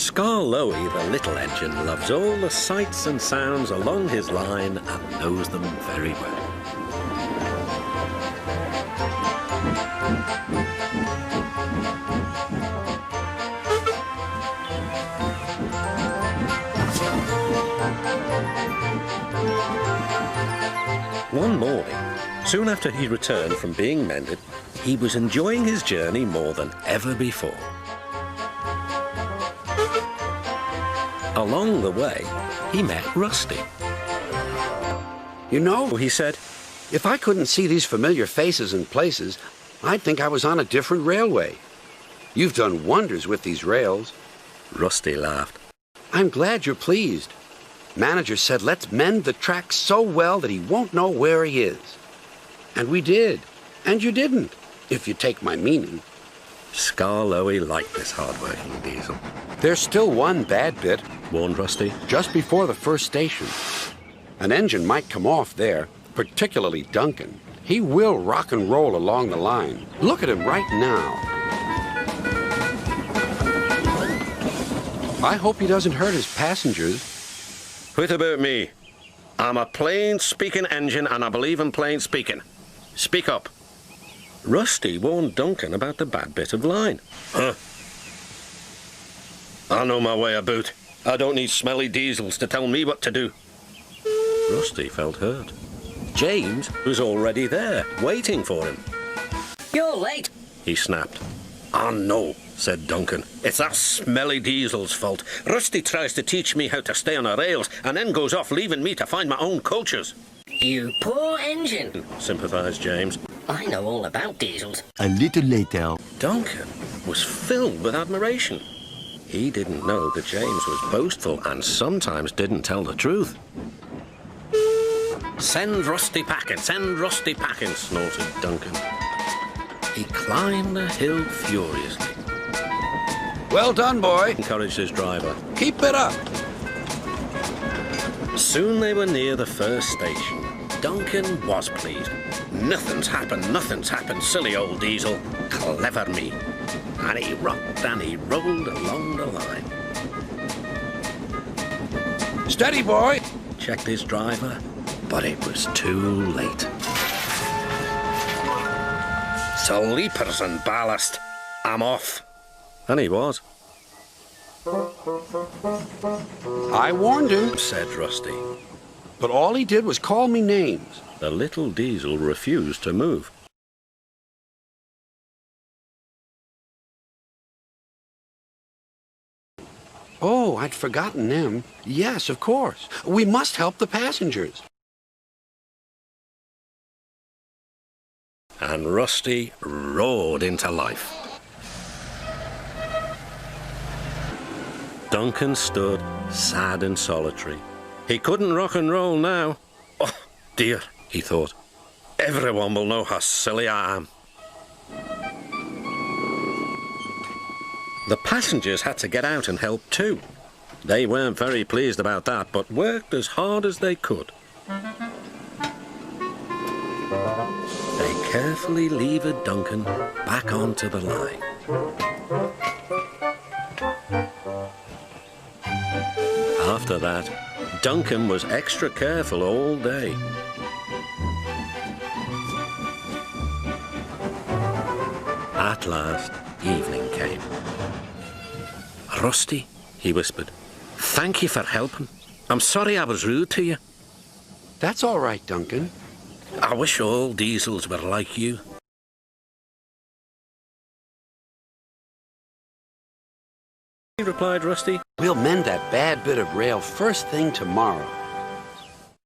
Scarloey, the little engine, loves all the sights and sounds along his line and knows them very well. One morning, soon after he returned from being mended, he was enjoying his journey more than ever before. Along the way, he met Rustie. You know, He said, if I couldn't see these familiar faces and places, I'd think I was on a different railway. You've done wonders with these rails. Rustie laughed. I'm glad you're pleased. Manager said let's mend the track so well that he won't know where he is. And we did. And you didn't, if you take my meaning. Scarloey liked this hard-working diesel. There's still one bad bit, Warned Rustie. just before the first station. An engine might come off there, particularly Duncan. He will rock and roll along the line. Look at him right now. I hope he doesn't hurt his passengers. What about me? I'm a plain-speaking engine and I believe in plain speaking. Speak up. Rustie warned Duncan about the bad bit of line. I know my way about. I don't need smelly diesels to tell me what to do. Rustie felt hurt. James was already there, waiting for him. You're late. He snapped. Oh no, said Duncan. It's that smelly diesel's fault. Rustie tries to teach me how to stay on the rails and then goes off leaving me to find my own cultures. You poor engine. Sympathized James. I know all about diesels. A little later. Duncan was filled with admiration. He didn't know that James was boastful and sometimes didn't tell the truth. Send Rustie packing, snorted Duncan. He climbed the hill furiously, Well done, boy. encouraged his driver. Keep it up. Soon they were near the first station. Duncan was pleased. Nothing's happened, silly old diesel. Clever me. And he rocked and he rolled along the line. Steady, boy. Checked his driver, but it was too late. Sleepers and ballast. I'm off. And he was, I warned him, said Rustie. but all he did was call me names. The little diesel refused to move. Oh, I'd forgotten them. Yes, of course. We must help the passengers. And Rustie roared into life. Duncan stood sad and solitary. He couldn't rock and roll now. Oh, dear, he thought. Everyone will know how silly I am. The passengers had to get out and help too. They weren't very pleased about that, but worked as hard as they could. They carefully levered Duncan back onto the line. After that, Duncan was extra careful all day. At last, evening came. Rustie, he whispered, thank you for helping. I'm sorry I was rude to you. That's all right, Duncan. I wish all diesels were like you. Replied Rustie. We'll mend that bad bit of rail first thing tomorrow.